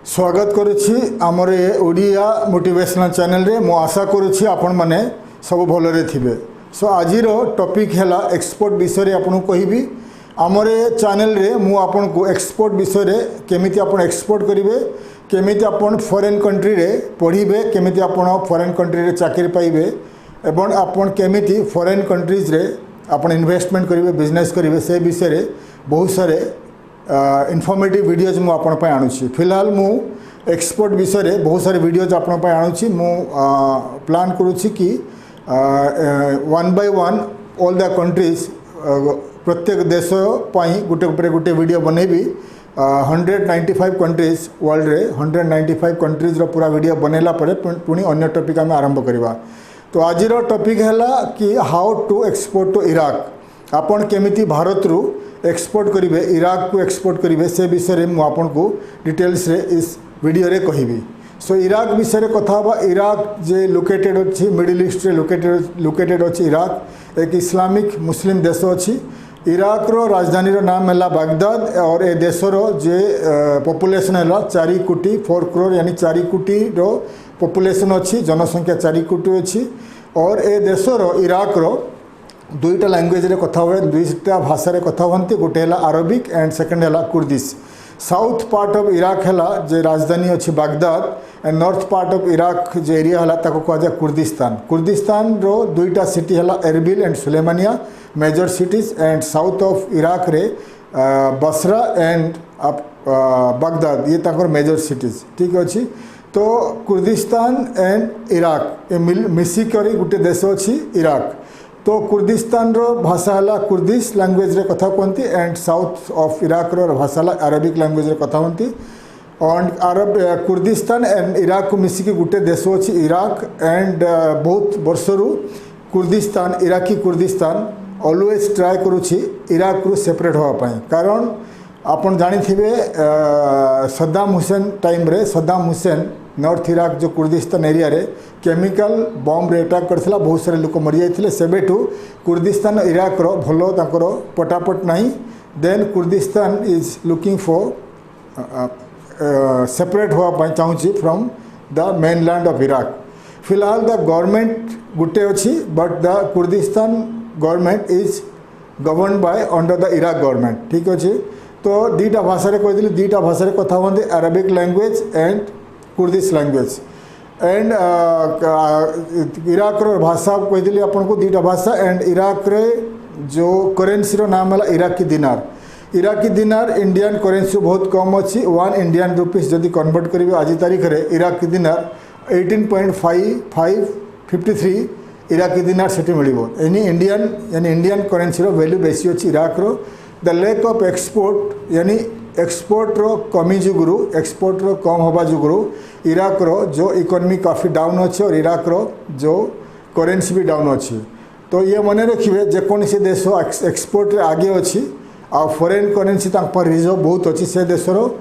स्वागत करुछि आमर ए Odia motivational channel रे मो आशा करुछि आपण माने सब भलरे थिबे। सो आजिर टॉपिक हैला एक्सपोर्ट विषय आपन कहबी। आमर ए चैनल रे मु आपन को एक्सपोर्ट विषय केमिति आपन एक्सपोर्ट करिवे, केमिति आपन फॉरेन कंट्री रे पढ़िबे, केमिति आपन फॉरेन कंट्री रे चाकरी पाइबे एवं आपन केमिति फॉरेन कंट्रीज रे आपन इन्वेस्टमेंट करिवे, बिजनेस करिवे, से विषय रे बहुत सारे इनफॉर्मेटिव वीडियोज मु आपण पे आणुछि। फिलहाल मु एक्सपोर्ट विषय रे बहुत सारे वीडियोज आपण पे आणुछि। मु प्लान करूछि कि one by one all the countries प्रत्येक देश पाई गोटे गोटे वीडियो बनेबी। 195 कंट्रीज वर्ल्ड रे 195 कंट्रीज रो पूरा वीडियो बनेला परे पुणी अन्य टॉपिक आम आरंभ करवा। तो आज टॉपिक हैला कि how to export to Iraq. आपन केमिति भारत रु एक्सपोर्ट करिवे, इराक को एक्सपोर्ट करिवे, से विषय में आपन को डिटेल्स रे इस वीडियो रे कहिबी। सो इराक विषय रे कथा बा। इराक जे लोकेटेड अछि मिडिल ईस्ट रे लोकेटेड अछि। इराक एक इस्लामिक मुस्लिम देश अछि। इराक रो राजधानी रो नाम हैला बागदाद और ए देश रो जे पॉपुलेशन हैला 4 कोटी 4 करोड़ यानी 4 कोटी रो पॉपुलेशन अछि, जनसंख्या 4 कोटी अछि। और ए देश रो इराक रो दुईटा लैंग्वेज रे कथा हुए, दुईटा भाषा रे कथा हंती। गोटे हैला अरबिक एंड सेकंड हैला Kurdish. South part of Iraq हैला जे राजधानी अछि Baghdad and north part of Iraq J area हैला ताको कहा जाय कुर्दिस्तान। कुर्दिस्तान रो दुईटा सिटी हैला Erbil and Sulaymaniyah major cities and south of Iraq रे बसरा एंड बागदाद ये ताकर मेजर सिटीज। ठीक अछि। तो कुर्दिस्तान एंड इराक ए मिसिकरी गोटे देश अछि इराक। तो कुर्दिस्तान रो भाषा हैला कुर्दिश लैंग्वेज रे कथा कहती एंड साउथ ऑफ इराक रो भाषा हैला अरबिक लैंग्वेज रे कथा कहती। और कुर्दिस्तान एंड इराक को मिसिकी गोटे देश अछि इराक। एंड बहुत वर्षरु Kurdistan Iraqi Kurdistan always try करुछि इराक रु सेपरेट होवा पई। कारण आपन जानि थिबे सद्दाम हुसैन टाइम रे सद्दाम हुसैन नॉर्थ इराक जो कुर्दिस्तान एरिया रे केमिकल बॉम्ब रे अटैक करथिला, बहुत सारे लोक मरि जाइथिले। सेबेठु कुर्दिस्तान इराक रो भलो ताकरो पटापट नाही। Then Kurdistan is looking for separate होवा पई चाहूछि from the mainland of Iraq. फिलहाल द गवर्नमेंट गुटे अछि but the Kurdistan government is govern by under the Iraq government. ठीक अछि। तो दीटा भाषा रे कहिदिली, दीटा भाषा रे कथा होंदे Arabic language and Kurdish language. And Iraq रो भाषा कहिदिली आपन को दीटा भाषा। एंड इराक रे जो करेंसी रो नाम है इराकी दिनार। इराकी दिनार इंडियन करेंसी बहुत कम अच्छी। 1 इंडियन रुपीस जदि कन्वर्ट करेंगे आज तारीख रे इराकी दिनार 18.5553 इराकी दिनार से मिलिबो। एनी इंडियन यानी इंडियन करेंसी रो वैल्यू बेसी अच्छी इराक रो। द लेक ऑफ एक्सपोर्ट यानी एक्सपोर्ट रो कमी जुगुरु, एक्सपोर्ट रो कम होबा जुगुरु इराक रो जो इकोनॉमी काफ़ी डाउन अच्छे और इराक रो जो करेंसी भी डाउन अच्छी। तो ये मन रखिए जेकोसी देश एक्सपोर्ट रे आगे अच्छी आ फॉरेन करेंसी पर रिजर्व बहुत अच्छी, से देश रो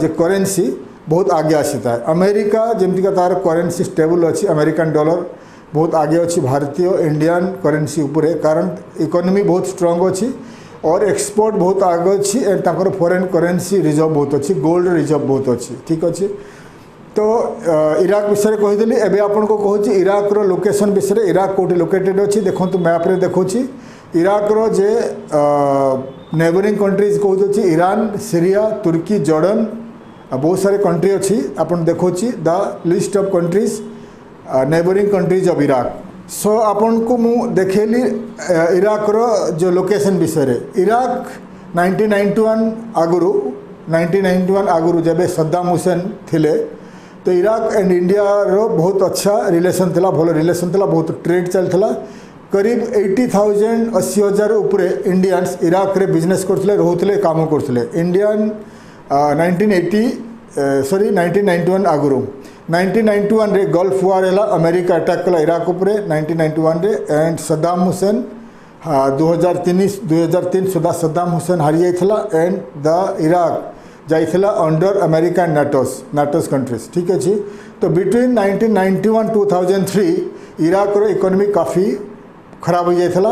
जे करेंसी बहुत आगे आसी था। अमेरिका जमती तार करेंसी स्टेबल अच्छी, अमेरिकन डॉलर बहुत आगे अच्छी भारतीय इंडियन करेंसी उपरे, कारण इकोनॉमी बहुत स्ट्रांग अच्छी और एक्सपोर्ट बहुत आगे अच्छी। And Takar foreign currency reserve बहुत अच्छी, गोल्ड रिजर्व बहुत अच्छी। ठीक अच्छे। तो इराक विषय कहीदेली। एबे आपन को कहूँ इराक रो लोकेशन विषय। इराक कोठी लोकेटेड अच्छी देखो मैप रे देखो। इराक रो जे नेबरिंग कंट्रीज कहते ईरान, सीरिया, तुर्की, जॉर्डन बहुत सारे कंट्री अच्छी। आपन देखो the list of countries neighbouring countries of Iraq. So आपन को मु देखेली इराक रो जो लोकेशन विषय रे। इराक 1991 आगुरु जब सद्दाम हुसैन थिले तो इराक एंड इंडिया रो बहुत अच्छा रिलेशन थिला, भलो रिलेशन थिला, बहुत ट्रेड चलथिला। करीब 80,000 उपरे इंडियंस इराक रे बिजनेस करथिले, रहउथिले, काम करथिले। इंडियन 1991 आगुरु 1991 रे गल्फ वार हैला, अमेरिका अटैक कला इराक उपरे 1991 रे। एंड सद्दाम हुसैन 2003 सुधा सद्दाम हुसैन हारी जाइथिला एंड द इराक जाइथिला अंडर अमेरिका नाटोस कंट्रीज। ठीक अच्छे। तो बिटवीन 1991 2003 इराक रो इकोनॉमी काफ़ी खराब हो जाइथिला।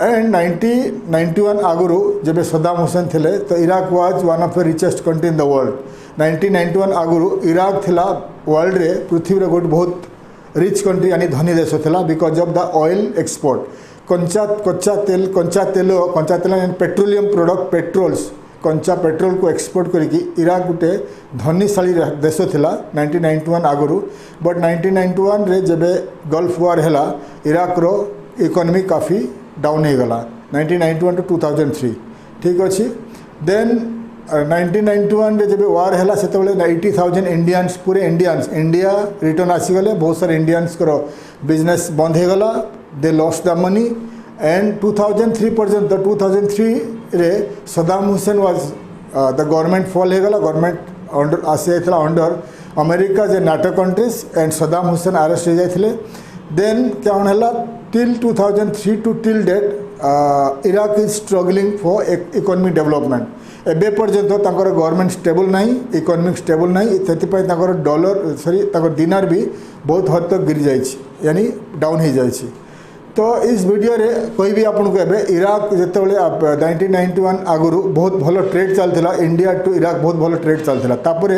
एंड 1991 आगुरु जब सद्दाम हुसैन थिले तो Iraq was one of the richest country in the world. 1991 आगु इराक थिला वर्ल्ड रे पृथ्वी रे गोट बहुत रिच कंट्री यानी धनी देश थिला because of the oil export कच्चा तेल पेट्रोलियम प्रोडक्ट पेट्रोल्स कंचा पेट्रोल को एक्सपोर्ट करिकी इराक गोटे धनीशाली देश थिला 1991 आगु बट 1991 रे जब गल्फ वार हैला इराक रो इकोनॉमी काफ़ी डाउन हो गला 1991 टू 2003 ठीक अच्छे देन 1991 रे जब वार हैला से 80,000 इंडियंस पूरे इंडिया रिटर्न आसीगले बहुत सारे इंडियंस को बिजनेस बंद हो गला they lost the money and 2003 पर्यंत 2003 रे Saddam Hussein was the government fall हो गला गवर्नमेंट अंडर आसी अंडर अमेरिका जे NATO countries and Saddam Hussein arrest हो जाते देन क्या है till 2003 to till date Iraq is struggling for economic development एबे पर्यंत गवर्नमेंट स्टेबल नहीं इकोनॉमिक स्टेबल नहीं से डॉलर सॉरी दिनार भी बहुत हद तक गिर जाइए यानी डाउन हो जाइए तो इस वीडियो रे कोई भी आपको एबे इराक जितेबाला 1991 आगु बहुत भल ट्रेड चलता इंडिया टू इराक बहुत भल ट्रेड चलता तापर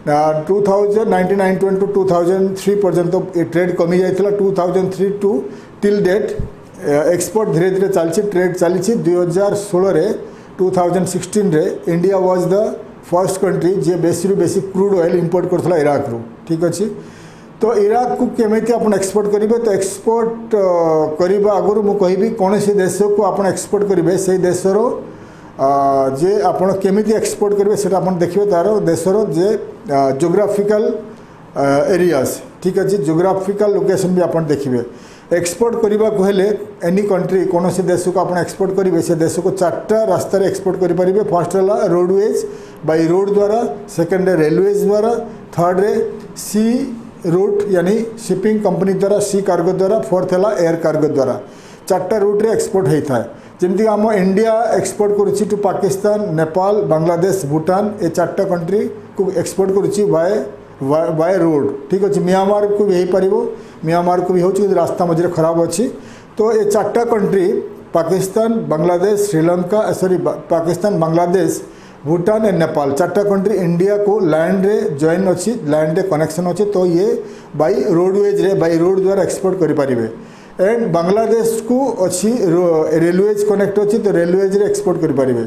1991 टू 2003 पर्यंत ये ट्रेड कमी जाइए 2003 टू टिल डेट एक्सपोर्ट धीरे धीरे चलती ट्रेड चली 2016 रे 2016 रे India was the first country जे बेसी बेसी क्रूड ऑयल इंपोर्ट करथला इराक रू ठीक अच्छे तो इराक को केमिति आपण एक्सपोर्ट करेंगे तो एक्सपोर्ट करने आगु मुझे कौन सी देश को आप एक्सपोर्ट करेंगे से देशर जे आपण केमिति एक्सपोर्ट करेंगे से देखिए तार देशर जे जोग्राफिकल एरियाज ठीक अच्छे जोग्राफिकल लोकेशन भी आप देखिए एक्सपोर्ट करने को हेले एनी कंट्री कौन सी देश को आप एक्सपोर्ट करेंगे से देश को 4टा रास्तार एक्सपोर्ट करेंगे फर्स्ट है रोडवेज बाय रोड द्वारा सेकेंड रेलवेज द्वारा थर्ड रे सी रूट यानी शिपिंग कंपनी द्वारा सी कार्गो द्वारा फोर्थ है एयर कार्गो द्वारा 4टा रूट रे एक्सपोर्ट होता है जमती आम इंडिया एक्सपोर्ट करुच्ची टू पाकिस्तान नेपाल बांग्लादेश भूटान ये 4टा कंट्री को एक्सपोर्ट करुच्ची बाय रोड ठीक अच्छे म्यांमार को भी हो पार म्यांमार को भी हो रास्ता मझे खराब अच्छी तो ये 4टा country Pakistan Bangladesh Sri Lanka sorry Pakistan Bangladesh Bhutan and Nepal 4टा कंट्री इंडिया को लैंड रे जॉइन अच्छी लैंड रे कनेक्शन अच्छे तो ये बाय रोडवेज रे बाय रोड द्वारा एक्सपोर्ट करें एंड बांग्लादेश को अच्छी रेलवेज कनेक्ट अच्छी तो रेलवेज रे एक्सपोर्ट करें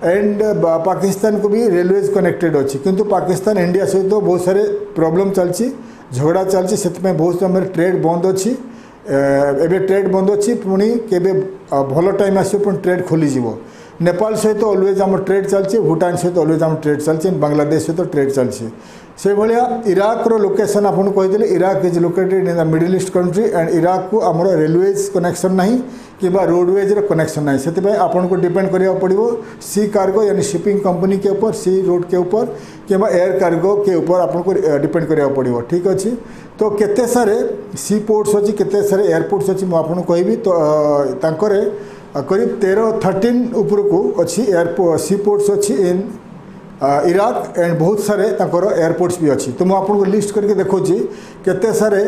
एंड पाकिस्तान को भी रेलवेज कनेक्टेड अच्छी किंतु पाकिस्तान इंडिया सहित तो बहुत सारे प्रॉब्लम चलती झगड़ा चलती से बहुत समय ट्रेड बंद अच्छी एबे ट्रेड बंद अच्छी पुणी केबे भल टाइम आसो ट्रेड खोलीजिव नेपाल सहित ऑलवेज आम ट्रेड चलती भूटान सहित ऑलवेज आम ट्रेड चलती बांग्लादेश सहित ट्रेड चलती से भाया इराक रो लोकेशन आपको कही Iraq is located in the middle east country and Iraq को आम रेलवेज कनेक्शन नहीं कि रेलवेज कनेक्शन नहीं से आपन को डिपेंड करा पड़ो सी कार्गो यानी शिपिंग कंपनी के ऊपर सी रूट के ऊपर कि एयर कार्गो के ऊपर आपको डिपेंड करा पड़ो ठीक अच्छे तो केते सारे सी पोर्ट्स अच्छी केते सारे एयरपोर्ट्स अच्छी मुझे कहि तो तांकरे करीब 13 उपरकू अच्छी एयरपोर्ट सी पोर्ट्स अच्छी इन इराक एंड बहुत सारे एयरपोर्ट्स भी अच्छी तो मुझे लिस्ट करके देखुची केते सारे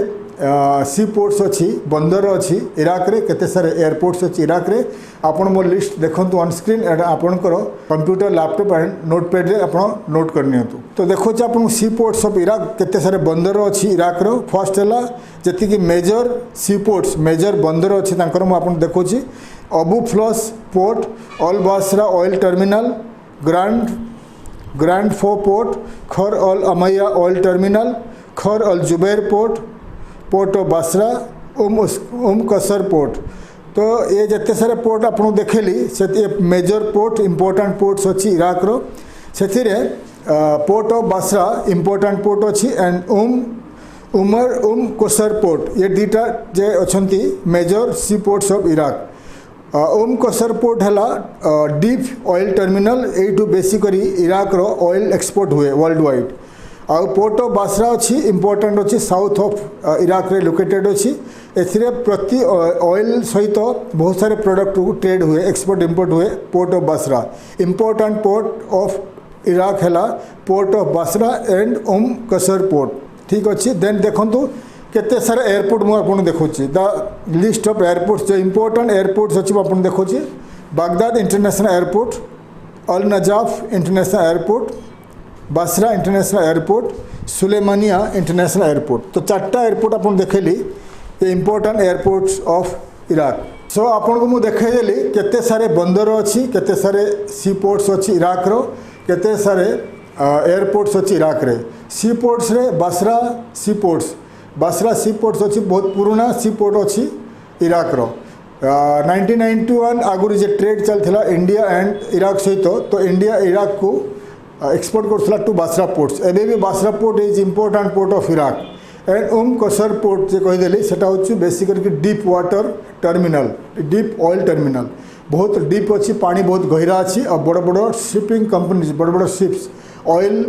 सी पोर्ट्स अच्छी बंदर अच्छी इराक रे केते सारे एयरपोर्ट्स अच्छी इराक रे आपन मो लिस्ट देखंतु ऑन स्क्रीन एंड आपनकर कंप्यूटर लैपटॉप एंड नोटपैड रे आपन नोट कर नियंतु तो देखुची आपन सी पोर्ट्स ऑफ इराक केते सारे बंदर अच्छी इराक रो फर्स्ट है जति कि मेजर सी पोर्ट्स मेजर बंदर अच्छी तांकर मु आपन देखुची अबू फ्लस पोर्ट अल बासरा ऑयल टर्मिनल ग्रांड फो पोर्ट खर अल अमैया ऑयल टर्मिनल खर अल जुबैर पोर्ट ऑफ बासरा कसर पोर्ट तो ये जिते सारे पोर्ट आपको देखली से मेजर पोर्ट इंपोर्टेंट पोर्ट्स अच्छी इराक रो से port of Basra important port अच्छी एंड कसर पोर्ट ये दुटा जे अच्छी major sea ports of Iraq Qasr port है डीप ऑयल टर्मिनल यू बेसिकली इराक रो ऑयल एक्सपोर्ट हुए वर्ल्ड वाइड आ पोर्ट ऑफ बासरा अच्छी इंपोर्टेंट अच्छी साउथ ऑफ इराक रे लोकेटेड अच्छी एथिरे प्रति ऑयल सहित बहुत सारे प्रोडक्ट ट्रेड हुए एक्सपोर्ट इंपोर्ट हुए port of Basra important port of Iraq है port of Basra and Qasr port ठीक अच्छे देन देखंतु केते सारे एयरपोर्ट मुझे देखुची द लिस्ट ऑफ एयरपोर्ट्स जो इंपोर्टेंट एयरपोर्ट्स अच्छी आपको देखुची Baghdad international airport al Najaf international airport Basra international airport, Sulaymaniyah international airport. तो 4टा एयरपोर्ट आपन देखली ये important airports of Iraq. So आपन को मु देखाइदेली केते सारे बंदर अच्छी, केते सारे सी पोर्ट्स अच्छी इराक रो, केते सारे एयरपोर्ट्स अच्छी इराक रे। सी पोर्ट्स रे बासरा सी पोर्ट्स अच्छी, बहुत पुराना सी पोर्ट अच्छी इराक रो। 1991 आगुरी जे ट्रेड चलता इंडिया एंड इराक सहित, तो इंडिया इराक को एक्सपोर्ट करथला टू बासरा पोर्ट्स। एबे भी Basra port is important port of Iraq. And Qasr port जे कहीदेली सेटा होची basically deep water terminal, deep oil terminal, बहुत डीप अच्छी, पानी बहुत गहरा अच्छी और बड़ बड़ शिपिंग कंपनीज, बड़ बड़ शिप्स ऑयल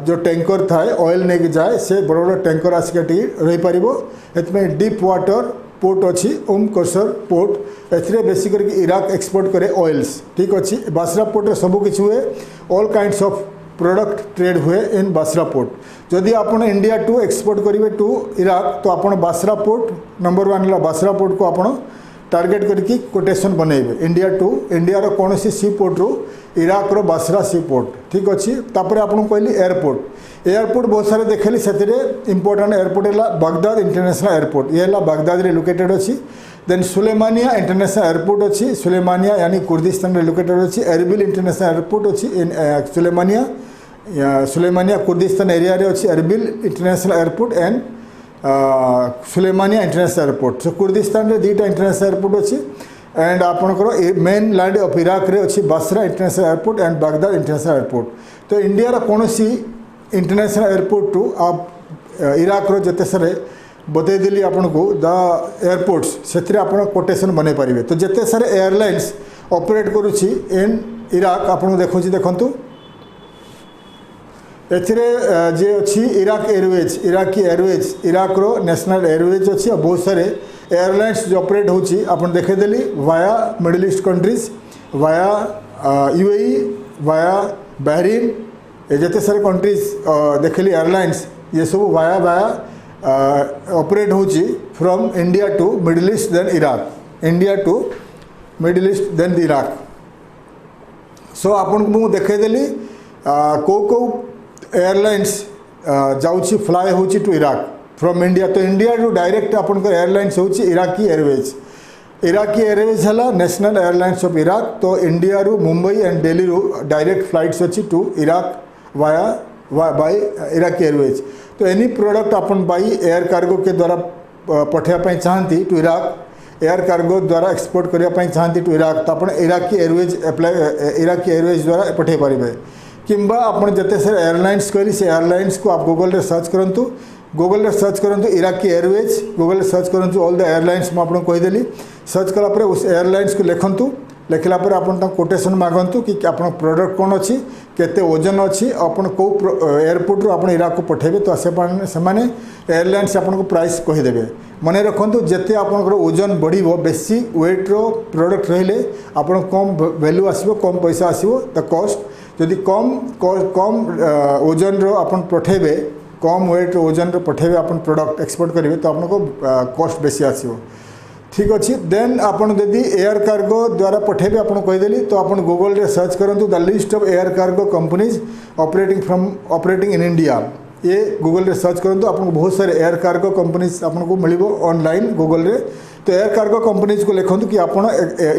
जो टैंकर थाए ऑयल नहीं जाए से बड़ बड़ टैंकर आसिक रही पार। डीप वाटर पोर्ट अच्छी कसर पोर्ट। एथिरे बेसिकली इराक एक्सपोर्ट करे ऑयल्स। ठीक अच्छी बासरा पोर्ट सब किसी हुए, all kinds of product trade हुए इन बासरा पोर्ट। जदि आप इंडिया टू एक्सपोर्ट करेंगे टू इराक तो आप बासरा पोर्ट नंबर 1 है, बासरा पोर्ट को आप टार्गेट करके कोटेशन बनइबे इंडिया टू, इंडिया रो कौन सी पोर्ट रू इराक रो बासरा सी पोर्ट। ठीक अच्छी तापर आपको कहली एयरपोर्ट। एयरपोर्ट बहुत सारे देखली से इंपोर्टेंट एयरपोर्ट है बागदाद इंटरनेशनल एयरपोर्ट, ये है बागदाद रे लोकेटेड अच्छी। देन सुलेमानिया इंटरनेशनल एयरपोर्ट अच्छी, सुलेमानिया यानी कुर्दिस्तान रे लोकेटेड अच्छी। एरबिल इंटरनेशनल एयरपोर्ट अच्छी in Sulaymaniyah, Sulaymaniyah Kurdistan area रे अच्छी Erbil international airport and Sulaymaniyah international airport. So Kurdistan रे 2टा इंटरनेशनल एयरपोर्ट अच्छी। एंड आपंकर मेन लैंड ऑफ इराक रे अच्छी Basra international airport and Baghdad international airport. तो इंडिया रो कौन सी इंटरनेशनल एयरपोर्ट टू आप इराक रो जते सारे बतईदेली आपन को द एयरपोर्ट्स से आप कोटेशन बन पारे। तो जिते सारे एयरलाइंस ऑपरेट करुच्ची इन इराक आपको देखुँ, देखु एथिरे जे अच्छी Iraq airways, Iraqi airways Iraq रो नेशनल एयरवेज अच्छी। और बहुत सारे एयरलाइंस जो ऑपरेट होची आपन देखेदेली via Middle East countries, via UAE, via Bahrain, ये जिते सारे कंट्रीज देखली एयरलाइंस ये सब वाया ऑपरेट होची from India to Middle East then Iraq, India to Middle East then Iraq. So आपन को मु देखेदेली को एयरलाइंस जाउची फ्लाए होची टू इराक फ्रॉम इंडिया। तो इंडिया टू डायरेक्ट आपन को एयरलाइंस होची इराकी एयरवेज। इराकी एयरवेज है नेशनल एयरलाइंस ऑफ इराक। तो इंडिया रू मुंबई एंड दिल्ली रू डायरेक्ट फ्लाइट्स अच्छी to Iraq via by Iraqi airways. तो एनी प्रोडक्ट अपन बाई एयर कार्गो के द्वारा पठाइबा चाहती टू इराक, एयर कार्गो द्वारा एक्सपोर्ट करने चाहती टू इराक, तो आप इराकी एयरवेज इराकी एयरवेज द्वारा पठाई पारे। किंबा आप जिते सारे एयरलाइंस कहली से एयरलाइंस को आप गूगल रे सर्च करंतु, गूगल रे सर्च करंतु इराकी एयरवेज, गूगल रे सर्च करंतु ऑल द एयरलाइंस मैं आपको कहीदेली। सर्च कलापर उस एयरलाइंस को लिखंतु, लिखला पर आपन कोटेशन मागंतु कि आपन प्रोडक्ट कौन अच्छी, केते ओजन अच्छी, आपन को एयरपोर्ट रू आपन इराक को पठेबे। तो से माने एयरलाइंस आपन को प्राइस कहीदेबे। मने रखंतु जेते आपन ओजन बढ़िबो, बेसी वेट रो प्रोडक्ट रहिले आपन कम वैल्यू आसीबो, कम पैसा आसीबो द कॉस्ट। जदि कम ओजन रो आपन पठेबे, कम वेट ओजन रो पठेबे आपन प्रोडक्ट एक्सपोर्ट करेंगे तो आपको कॉस्ट बेसी आसीबो। ठीक अच्छे। देन आपन यदि एयर कार्गो द्वारा पठेबे आपन कहीदेली तो आपन गूगल रे सर्च करंतु the list of air cargo companies operating in India. ये गूगल रे सर्च करंतु आपन बहुत सारे एयर कार्गो कंपनीज आपन को मिलिबो ऑनलाइन गूगल रे। तो एयर कार्गो कंपनीज को लिखंतु कि आपन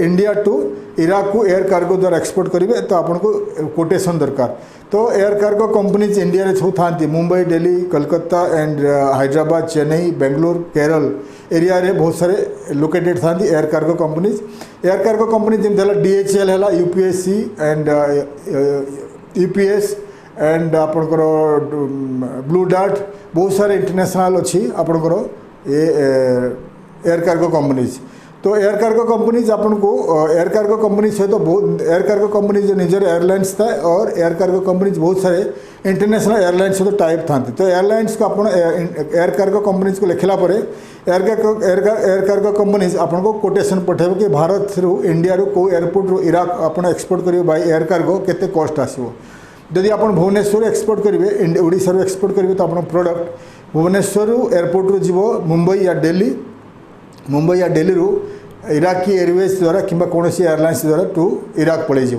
इंडिया टू इराक को एयर कार्गो द्वारा एक्सपोर्ट करेंगे तो आपन को कोटेशन दरकार। तो एयर कार्गो कंपनीज इंडिया रे सब थांती, मुंबई, दिल्ली, कलकत्ता एंड हैदराबाद, चेन्नई, बेंगलोर, केरल एरिया रे बहुत सारे लोकेटेड थांती air cargo companies. Air cargo companies जमि DHL है, यूपीएससी एंड यूपीएस एंड आपणकर ब्लू डार्ट, बहुत सारे इंटरनेशनल अच्छी आपणकर ये एयर कार्गो कंपनीज। तो एयर कार्गो कंपनीज आपन को एयर कार्गो कंपनी सहित बहुत एयर कार्गो कंपनी जो निजर एयरलाइंस था और एयर कार्गो कंपनीज बहुत सारे इंटरनेशनल एयरलाइंस सहित टाइप था। तो एयरलाइंस को आप एयर कार्गो कंपनीज को लिखला पर एयर कार्गो कंपनीज आपन को कोटेशन पठेब कि भारत रू इंडिया रू को एयरपोर्ट रू इराक आप एक्सपोर्ट करेंगे बाय एयर कार्गो केते कॉस्ट आसो। जदि आप भुवनेश्वर एक्सपोर्ट करेंगे, ओडिशा रू एक्सपोर्ट करेंगे तो आप प्रोडक्ट भुवनेश्वर एयरपोर्ट रू जीव मुंबई या दिल्ली रू इराकी एयरवेज द्वारा कि कौन एयरलाइंस द्वारा टू इराक पड़े से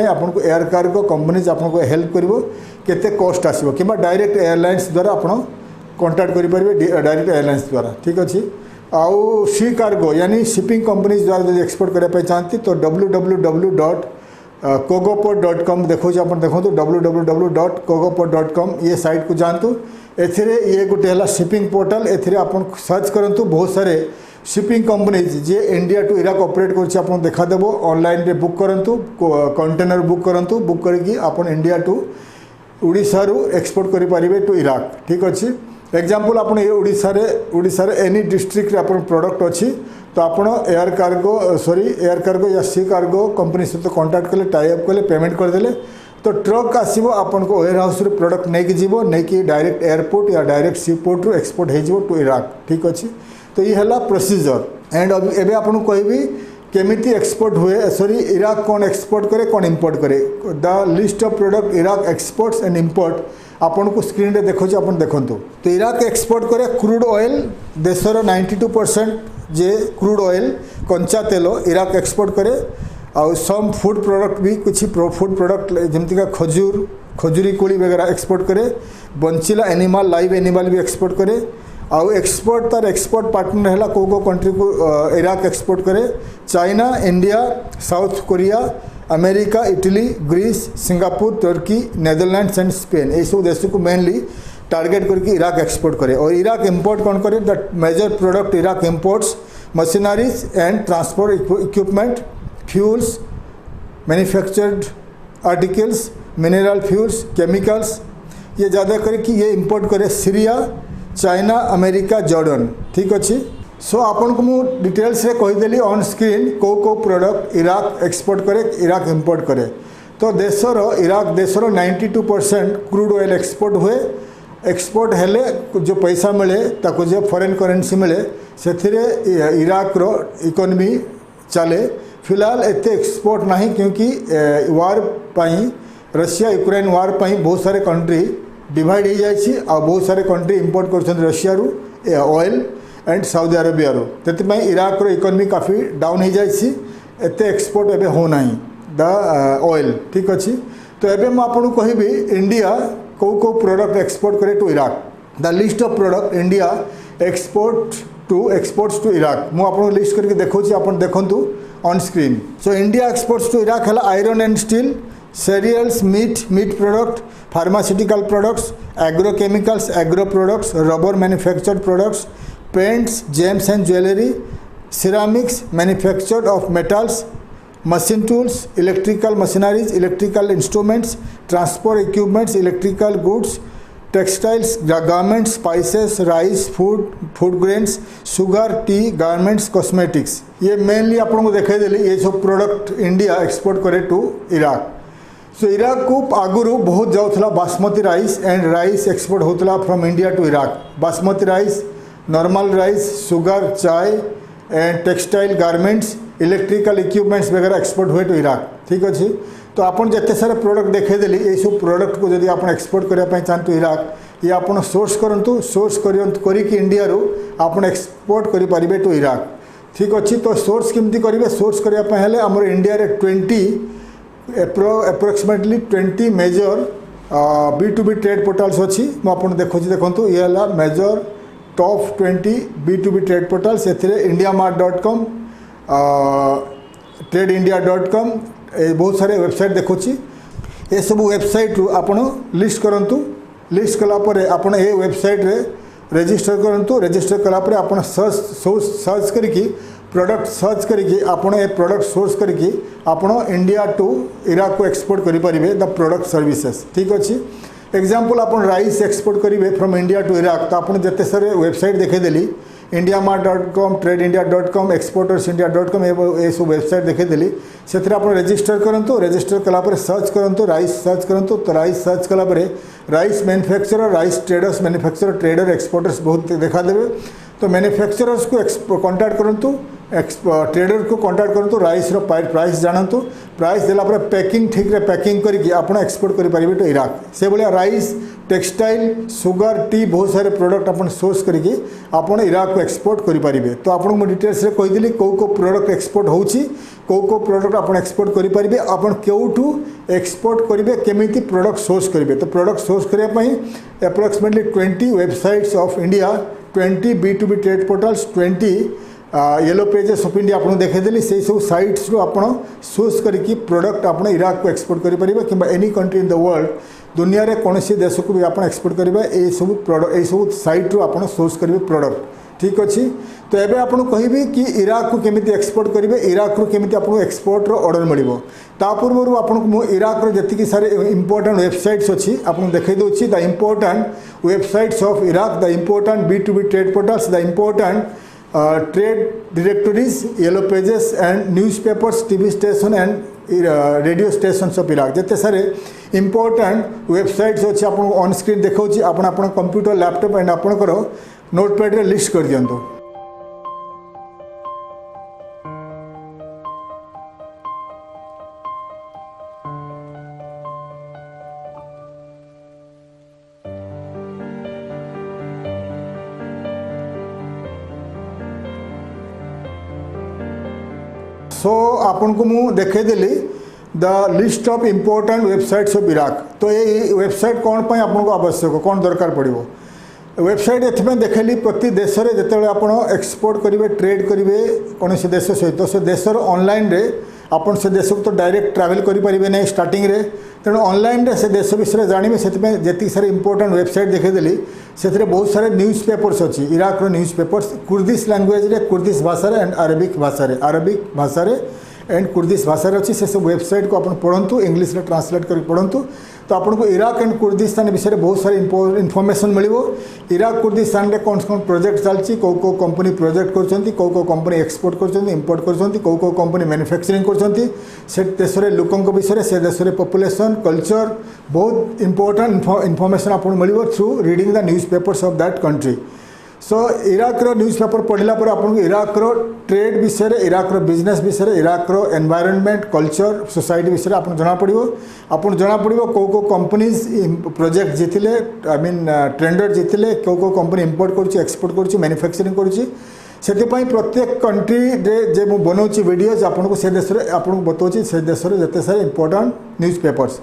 आपको एयर कार्गो कंपनीज आपको हेल्प करिवो केते कॉस्ट आसीबो कि डायरेक्ट एयरलाइंस द्वारा आप कांटेक्ट करेंगे डायरेक्ट एयरलाइंस द्वारा ठीक अच्छे आउ सी कार्गो यानी शिपिंग कंपनीज द्वारा जो एक्सपोर्ट करने चाहती तो www.cogoport.com देखो आप देखो www.cogoport.com ये साइट को जानतु एथिरे ये गोटे है शिपिंग पोर्टाल एथिरे आप सर्च करूँ बहुत सारे शिपिंग कंपनीज जे इंडिया टू इराक ऑपरेट कर देखादेव ऑनलाइन रे बुक करूँ कंटेनर बुक करूँ बुक करके आप इंडिया टू उड़ीसा रु एक्सपोर्ट करें टू इराक ठीक अच्छे एग्जाम्पल आप उड़ीसा एनी डिस्ट्रिक्ट आप प्रोडक्ट अच्छी तो आप एयर कार्गो या सी कार्गो कंपनी सहित कांटेक्ट कले टाई अप कले पेमेंट करदे तो ट्रक आसो आपको वेयर हाउस प्रोडक्ट नहीं डायरेक्ट एयरपोर्ट या डायरेक्ट सी पोर्ट रु एक्सपोर्ट हो टू इराक ठीक अच्छे तो ये है प्रोसीजर एंड एबे आपको कहबी केमिति एक्सपोर्ट हुए सॉरी इराक कौन एक्सपोर्ट करे कौन इंपोर्ट करे the list of product Iraq exports and import आपन को स्क्रीन रे देखो आपन देखंतु तो इराक एक्सपोर्ट करे क्रूड ऑयल देशर 92% जे क्रूड ऑयल कंचा तेल इराक एक्सपोर्ट करे आउ सम फूड प्रोडक्ट भी कुछ फूड प्रोडक्ट जमती खजूरी कोली वगैरह एक्सपोर्ट करे बंचिला एनिमल लाइव एनिमल भी एक्सपोर्ट करे आउ एक्सपोर्ट तार एक्सपोर्ट पार्टनर है को कंट्री को इराक एक्सपोर्ट करे China India South Korea America Italy Greece Singapore Turkey Netherlands and Spain ये सब देश को मेनली टारगेट करके इराक एक्सपोर्ट करे और इराक इंपोर्ट कौन करे the major product Iraq imports machineries and transport equipment fuels manufactured articles mineral fuels chemicals ये ज़्यादा करके ये इंपोर्ट करे सीरिया चाइना अमेरिका जॉर्डन ठीक अच्छे सो आपन को मु डिटेल्स रे कहीदेली ऑन स्क्रीन को प्रोडक्ट इराक एक्सपोर्ट करे इराक इंपोर्ट करे तो देशर इराक देशर 92% क्रूड ऑयल एक्सपोर्ट हुए एक्सपोर्ट हेले जो पैसा मिले ताको जो फॉरेन करेंसी मिले से इराक रो इकोनॉमी चले फिलहाल एते एक्सपोर्ट नहीं क्योंकि वार पाई रशिया यूक्रेन वार पाई बहुत सारे कंट्री डिवाइड हो जाए आ बहुत सारे कंट्री इंपोर्ट कर रशिया रु ऑयल एंड साउदी अरेबिया रो तेतिपाई इराक रो इकोनॉमी काफ़ी डाउन हो जाए एते एक्सपोर्ट एबे हो नहीं द ऑयल ठीक अच्छे तो एबे मैं आपको कहबी इंडिया को प्रोडक्ट एक्सपोर्ट करे to Iraq the list of product India exports to Iraq मुझे आपको लिस्ट करके देखो आप देखु on screen so India exports to Iraq है iron and steel cereals meat product pharmaceutical products agrochemicals agro products rubber manufactured products paints gems and jewelry ceramics manufactured of metals machine tools electrical machineries electrical instruments transport equipments electrical goods textiles garments spices rice food grains sugar tea garments cosmetics ये mainly आपको देखाई देली ये सब product India export करे to Iraq so Iraq को आगुरी बहुत जाऊला basmati rice and rice export होता from India to Iraq basmati rice normal rice sugar चाय and textile garments electrical equipments वगैरह एक्सपोर्ट हुए टू इराक ठीक अच्छे तो आप जिते सारा प्रोडक्ट देखेदेली ये सब प्रोडक्ट को जब आप एक्सपोर्ट करने चाहतु इराक ये आप सोर्स करूँ सोर्स करके इंडिया रू आप एक्सपोर्ट करेंगे टू इराक ठीक अच्छे तो सोर्स केमती करेंगे सोर्स करने आम India 20 approximately 20 major B2B trade portals अच्छी मुझे देखो ये है major top 20 B2B trade पोर्टाल्स indiamart.com TradeIndia.com बहुत सारे वेबसाइट देखुची ये सब वेबसाइट रु आपण लिस्ट करंतु लिस्ट कलापर आपण ये वेबसाइट रे रजिस्टर करंतु रजिस्टर कलापर आपण सर्च करके प्रोडक्ट सर्च करके आपण ए प्रोडक्ट सोर्स करके आपण इंडिया टू इराक को एक्सपोर्ट करेंगे द प्रोडक्ट सर्विसेस ठीक अच्छे एग्जांपल आपण राइस एक्सपोर्ट करेंगे फ्रॉम इंडिया टू इराक तो आपण जिते सारे वेबसाइट देखेदेली indiamart.com TradeIndia.com exportersindia.com ये सब वेबसाइट देखेदेली से रजिस्टर करूँ रजिस्टर कलापर सर्च करूँ राइस सर्च करूँ तो राइस सर्च कलापर rice manufacturer rice traders manufacturer trader exporters बहुत देखा देवे तो मैन्युफैक्चरर्स को कांटेक्ट करूँ ट्रेडर को कांटेक्ट करंतु राइस रो प्राइस जानतु प्राइस देला पर पैकिंग ठीक रे पैकिंग करके आपण एक्सपोर्ट करि परिबे तो इराक से भलिया राइस टेक्सटाइल सुगर टी बहुत सारे प्रोडक्ट अपन सोर्स करके आपण इराक को एक्सपोर्ट करि परिबे तो आपण मो डिटेल्स रे कहि दिली को प्रोडक्ट एक्सपोर्ट होउची को प्रोडक्ट आपण एक्सपोर्ट करि परिबे आपण केउठू एक्सपोर्ट करिवे केमिति प्रोडक्ट सोर्स करिवे तो प्रोडक्ट सोर्स करिया पई approximately 20 websites of India 20 B2B trade portals 20 yellow pages of India आपको देखेदेली से सब साइट्स रू आपण सोर्स करके प्रोडक्ट आपण इराक को एक्सपोर्ट करि परिबे किबा any country in the world दुनिया रे कोनसी देश को भी आपण एक्सपोर्ट करिबे ए सब प्रोडक्ट ए सब साइट रू आपण सोर्स करिवे प्रोडक्ट ठीक अछि तो एबे आपण कहिबे कि इराक को केमिति एक्सपोर्ट करिवे इराक रू केमिति आपण एक्सपोर्ट रो ऑर्डर मिलिबो ता पूर्व आपण मो इराक रो जति कि सारे इंपोर्टेंट वेबसाइट्स अछि आपण देखै दोछि the important websites of Iraq the important B2B trade portals the important trade directories yellow pages and newspapers TV station and radio station of Iraq जिते सारे इंपोर्टेंट वेबसाइट्स अच्छे आप ऑन स्क्रीन देखा आपण कंप्यूटर लैपटॉप एंड आपणकर notepad रे list कर दियंतु सो आपन को मु देखेदेली the list of important websites of Iraq तो ये वेबसाइट कौन पाई आपन को आवश्यक कौन दरकार पड़िबो वेबसाइट एथि देखेली प्रति देश रे जते आपण एक्सपोर्ट करिवे ट्रेड करिवे कोनोसी देश सहित से देशर ऑनलाइन रे आपन से देश को तो डायरेक्ट ट्रैवल करि परिबे नै स्टार्टिंग रे तेणु ऑनलाइन रे से देश विषय जानिबे सेति जेति सारे इंपोर्टेंट वेबसाइट देखेदेली से बहुत सारे न्यूज़ पेपर्स अच्छी इराक रो न्यूज़ पेपर्स कुर्दिश लैंग्वेज रे कुर्दिश भाषा रे एंड अरबिक भाषा रे एंड कुर्दिश भाषा अच्छी से सब वेबसाइट को अपन पढ़ंतु इंग्लिश रे ट्रांसलेट कर पढ़ंतु तो आपको इराक एंड कुर्दिस्तान विषय बहुत सारे इनफॉरमेशन मिलिबो इराक कुर्दिस्तान रे कौन कौन प्रोजेक्ट चलची को कंपनी प्रोजेक्ट करछंती को कंपनी एक्सपोर्ट करछंती इंपोर्ट करछंती को कंपनी मैन्युफैक्चरिंग करछंती से देश रे लोकन को विषय से देश रे पॉपुलेशन कल्चर बहुत इंपोर्टेंट इनफॉरमेशन आपको मिलिबो through reading the news papers of that country so Iraq रो न्यूज़ पेपर पढ़ला पर आपन इराक रो ट्रेड विषय इराक रो बिजनेस विषय इराक रो एनवायरनमेंट कल्चर सोसाइटी विषय आपन जना पड़िबो को कंपनीज प्रोजेक्ट जीतिले आई मीन टेंडर जीतिले को कंपनी इंपोर्ट करूची एक्सपोर्ट करूची मैन्युफैक्चरिंग करूची सेतिपई प्रत्येक कंट्री रे जे मु बनौची वीडियोज आपन को से देश रे आपन को बतौची से देश रे जते सारे इंपोर्टेंट न्यूज़ पेपर्स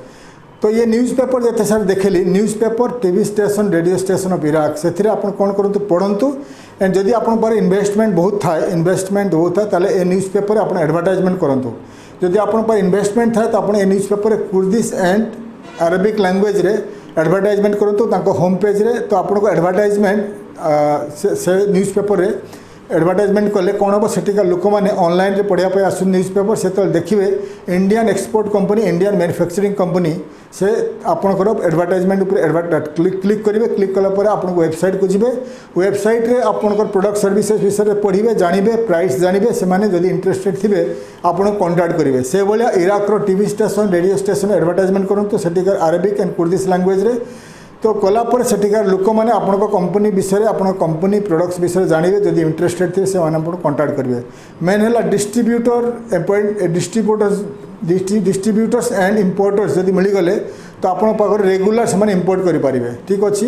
तो ये न्यूज़ पेपर जते सारे देखेली news paper TV station radio station of Iraq से आपन कौन करंतु पढ़ंतु एंड जदि आपन पर इन्वेस्टमेंट बहुत था ताले ए न्यूज़ पेपर आपन एडवर्टाइजमेंट करंतु जदि आपन पर इन्वेस्टमेंट था तो आपन a news paper Kurdish and Arabic language रे एडवर्टाइजमेंट करंतु तांको होम पेज रे तो आपन को एडवर्टाइजमेंट से न्यूज़ पेपर रे एडवर्टाइजमेंट कले कौन हम सेठिका लोक मैंने ऑनलाइन रे पढ़ाई आस न्यूज़ पेपर से देखिए Indian export company Indian manufacturing company से आपणकर एडवर्टाइजमेंट क्लिक करेंगे क्लिक कलापर आप वेबसाइट को जीवे वेबसाइट रे आपणकर प्रोडक्ट सर्विसेज विषय पढ़े जानवे प्राइस जानवे से जदि इंटरेस्टेड थे आपन कांटेक्ट करेंगे से भाया इराक रो TV station radio station advertisement करूँ सेठिकार अरबिक एंड कुर्दिश लैंग्वेज रे तो कलापर सेठिकार लोक मैंने आपण कंपनी विषय आपण कंपनी प्रोडक्ट्स विषय जानवे जब इंटरेस्टेड थे से कांटेक्ट करेंगे मेन है डिस्ट्रीब्यूटर्स एंड इंपोर्टर्स जब मिलगले तो आपण पाखर रेगुलर से इंपोर्ट करेंगे ठीक अच्छे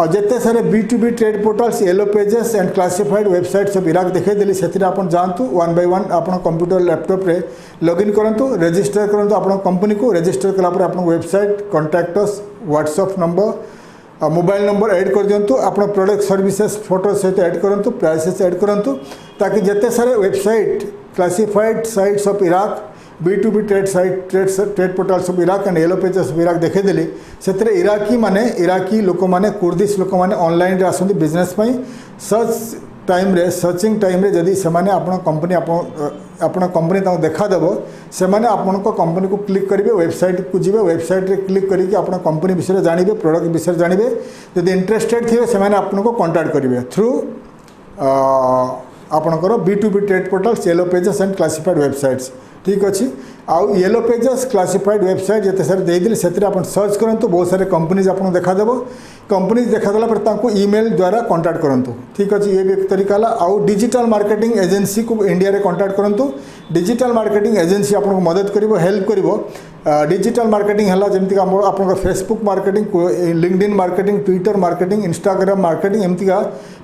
और जिते सारे B2B trade portals yellow pages and classified websites of Iraq देखेदेली से जातु 1 by 1 आप कंप्यूटर लैपटॉप रे लॉगिन करंतु रजिस्टर करंतु आप कंपनी को रजिस्टर कलापर आप website contacts WhatsApp number mobile number add कर दिंतु आप प्रोडक्ट सर्विसेज फोटो सहित ऐड करूँ प्राइसेस ऐड करूँ ताकि जिते सारे website classified sites of Iraq B2B trade portals of Iraq and yellow pages of Iraq देखेदेली से इराकी लोक मैंने कुर्दिश लोक मैंने ऑनलाइन रे आसती बिजनेस सर्चिंग टाइम रे जदि से कंपनी आपण कंपनी देखादेव से आपण कंपनी को क्लिक करेंगे वेबसाइट को जी वेबसाइट रे क्लिक करके आप कंपनी विषय जानवे प्रोडक्ट विषय जानवे जदि इंटरेस्टेड थे से आपको कांटेक्ट करेंगे थ्रू आपणकर B2B trade portals yellow pages and classified websites ठीक अच्छे आउ येलो पेजेस क्लासिफाइड वेबसाइट जिते सारे देदेली से सर्च करूँ बहुत सारे कंपनीज आपको देखादेव कंपनीज देखादेला पर ईमेल द्वारा कांटेक्ट करूँ ठीक अच्छे ये भी एक तरीका है आउ डिजिटल मार्केटिंग एजेंसी को इंडिया रे कांटेक्ट करूँ डिजिटल मार्केटिंग एजेंसी आपको मदद कर हेल्प कर डिजिटल मार्केटिंग है जमीक आप Facebook marketing LinkedIn marketing Twitter marketing Instagram marketing एमतीका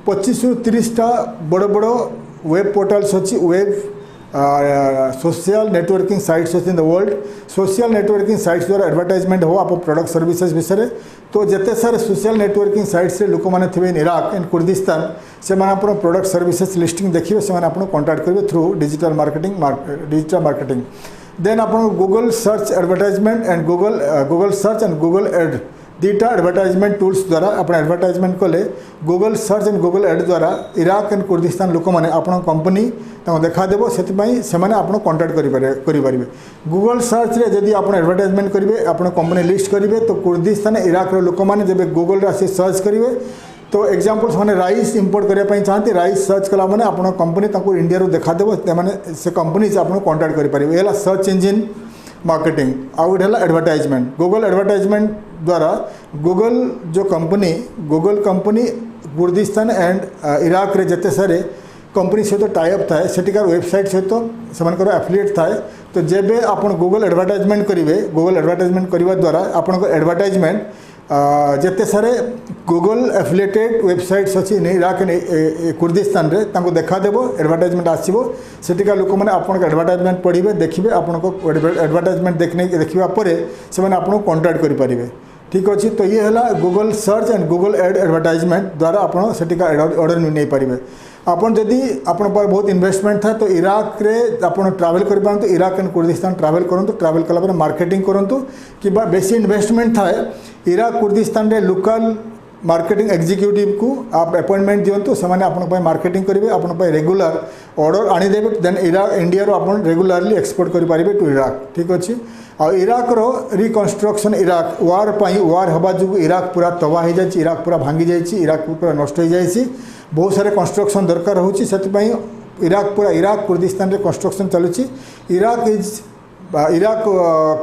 25 ରୁ 30टा बड़ बड़ वेब पोर्टल्स अच्छी वेब सोशल नेटवर्किंग साइट्स अच्छी in the world social networking sites द्वारा एडवर्टाइजमेंट हो आप प्रोडक्ट सर्विसेज विषय तो जिते सारे सोशल नेटवर्किंग साइट्स रे लोक मैंने थे इन इराक एंड कुर्दिस्तान से प्रोडक्ट सर्विसेज लिस्टिंग देखिए से आपको कांटेक्ट करेंगे थ्रू डिजिटल मार्केटिंग देन आप Google search advertisement and Google search and Google ad दुईटा एडवर्टाइजमेंट टूल्स द्वारा आप एडवर्टाइजमेंट कले Google search and Google ad द्वारा इराक एंड कुर्दिस्तान लोक मैंने आप कंपनी देखादेव से आपको कांटेक्ट करें गूगल सर्च रे जदि आप एडवर्टाइजमेंट करेंगे आप कंपनी लिस्ट करेंगे तो कुर्दिस्तान इराक लोक मैंने जब गूगल आसी सर्च करेंगे तो एग्जांपल से राइस इंपोर्ट करने चाहते राइस सर्च कला मैंने आप कंपनी इंडिया रू देखादेव से कंपनी से आपको कांटेक्ट करेंगे ये सर्च इंजिन मार्केटिंग आउ है एडवर्टाइजमेंट गूगल एडवर्टाइजमेंट द्वारा Google company Kurdistan and Iraq रे जते सारे कंपनी सहित टाइप थाए सेटिकार वेबसाइट सहित से एफिलिएट थाए तो जेबे आप गूगल एडवर्टाइजमेंट करेंगे गूगल एडवर्टाइजमेंट करने द्वारा आपन एडवर्टाइजमेंट जिते सारे गूगल एफिलिएटेड वेबसाइट्स अच्छी इराक कुर्दिस्तान रे तांको देखादेव एडवर्टाइजमेंट आसो सेटिका लोक मैंने आप एडवर्टाइजमेंट पढ़े देखिए आपको एडवर्टाइजमेंट देखा से आपको कांटेक्ट करेंगे ठीक अच्छे तो ये है Google search and Google ad advertisement द्वारा आप सेटिका ऑर्डर नहीं पारे आपन जदि आपन पर बहुत इन्वेस्टमेंट था तो इराक रे आपन ट्रैवल कर पारंतु इराक एंड कुर्दिस्तान ट्रैवल करंतु ट्रैवल कला पर मार्केटिंग करंतु कि बेसी इन्वेस्टमेंट था इराक कुर्दिस्तान रे लोकल मार्केटिंग एग्जीक्यूटिव को आप अपॉइंटमेंट दिंतु से आपन मार्केटिंग करेंगे आपन रेगुलर ऑर्डर आनीदेवे देन इराक इंडिया रो आपन रेगुलरली एक्सपोर्ट कर पारे टू इराक ठीक अच्छे आ इराक रो रिकन्स्ट्रक्शन इराक वार हवा जो इराक पूरा तबाह हो जाए इराक पूरा भांगी जाए इराक पूरा नष्ट हो जाए बहुत सारे कंस्ट्रक्शन दरकार होची इराक पूरा इराक कुर्दिस्तान रे कंस्ट्रक्शन चलुची इराक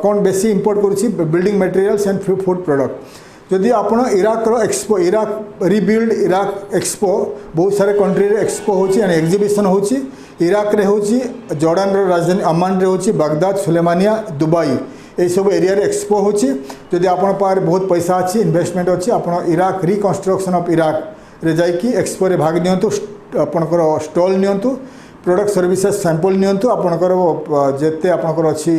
कौन बेसी इंपोर्ट करुची building materials and food product जदि आप इराक रो expo Iraq rebuild Iraq expo बहुत सारे कंट्री रे एक्सपो होची एंड एग्जीबिशन होची इराक रे होची जॉर्डन रो राजधानी अमान रे होची बागदाद सुलेमानिया दुबई ये सब एरिया रे एक्सपो होची जदि आपन पार बहुत पैसा अच्छी इन्वेस्टमेंट अच्छी आप इराक रिकन्स्ट्रक्शन ऑफ इराक रे जाइकी एक्सपो रे भाग नियंतु आपनकर स्टॉल नियंतु प्रोडक्ट सर्विसेज सैंपल नियंतु आपनकर जेते आपनकर अच्छी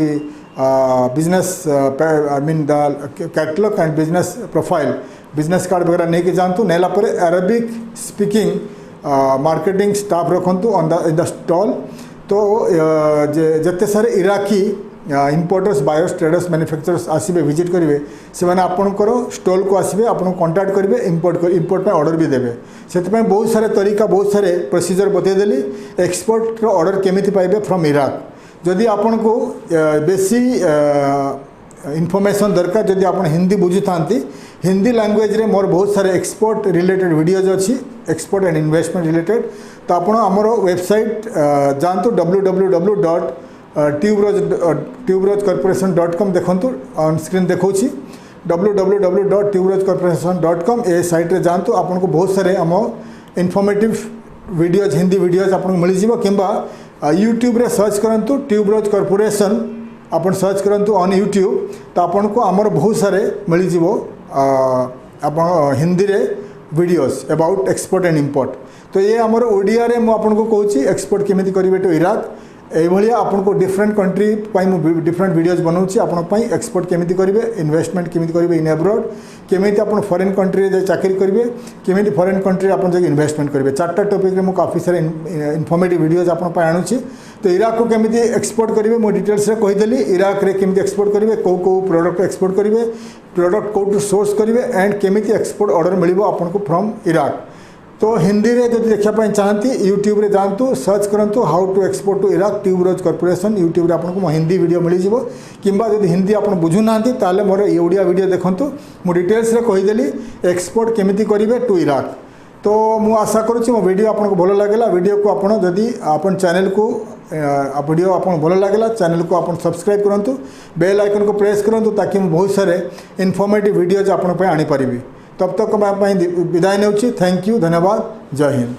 business I mean the catalogue and business profile business card वगैरह नहीं कि जानतु नेला पर अरबिक स्पीकिंग मार्केटिंग स्टाफ रखंतु on the in the stall तो जेते सारे Iraqi importers buyers traders manufacturers आसबे विजिट करेंगे से आपणकर स्टॉल को आसबे आपको कांटेक्ट करेंगे इंपोर्ट ऑर्डर भी देवे से बहुत सारे तरीका बहुत सारे प्रोसीजर बतईदेली एक्सपोर्ट ऑर्डर केमिति पाइबे फ्रॉम इराक जदि आपन को बेसी इनफॉरमेशन दरकार जदि आप हिंदी बुझी था हिंदी लैंग्वेज रे मोर बहुत सारे एक्सपोर्ट रिलेटेड वीडियोज अच्छी एक्सपोर्ट एंड इन्वेस्टमेंट रिलेटेड तो आप आमर वेबसाइट जानतु www. tuberojcorporation.com देखु ऑन स्क्रीन देखा www.tuberojcorporation.com ये साइट रे जानतु आपको बहुत सारे आम इनफॉर्मेटिव वीडियोज हिंदी वीडियोज आपको मिल जाव कि यूट्यूब रे सर्च करंतु ट्यूबरोज कॉर्पोरेशन आप सर्च करंतु ऑन यूट्यूब तो आपको आमर बहुत सारे मिल जाव आप हिंदी रे videos about export and import तो ये आमर ओडिया रे मुझे कहूँ एक्सपोर्ट केमिति करेंगे टू इराक ये आपको डिफरेंट कंट्री डिफरेंट वीडियोज बनाऊँगी आपंपाई एक्सपोर्ट केमिति करेंगे इन्वेस्टमेंट केमिति करेंगे इन एब्रॉड केमिति आप फॉरेन कंट्री रे चाकरी करेंगे केमिति फॉरेन कंट्री आप इन्वेस्टमेंट करेंगे चार्टा टॉपिक रे मु काफी सारे इनफॉर्मेटिव वीडियोज आप आणुची तो इराक को केमिति एक्सपोर्ट करेंगे मु डिटेल्स रे कहीदेली इराक रे केमिति एक्सपोर्ट करेंगे कौ प्रोडक्ट एक्सपोर्ट करेंगे प्रोडक्ट कौटू सोर्स करेंगे एंड केमिति एक्सपोर्ट ऑर्डर मिल आपको फ्रॉम इराक तो हिंदी रे जो देखापी चाहती यूट्यूब रे जानतु सर्च करंतु how to export to Iraq tuberose corporation YouTube रे आपको हिंदी वीडियो मिल जाव किंबा जब हिंदी आप बुझू ना ताले मोर ओडिया वीडियो देखंतु मु डिटेल्स रे कहीदेली एक्सपोर्ट केमिति करेंगे टू इराक तो मु आशा करुच्ची मो वीडियो आपको भल लगे वीडियो को आप जदि आप चैनल को वीडियो आपन भल लगे चैनल को आप सब्सक्राइब करूँ बेल आइकन को प्रेस करूँ ताकि मैं बहुत सारे इनफॉर्मेटिव वीडियोज आपण आनी पारिबी। तब तक मैं विदाय नेउछि। थैंक यू, धन्यवाद, जय हिंद।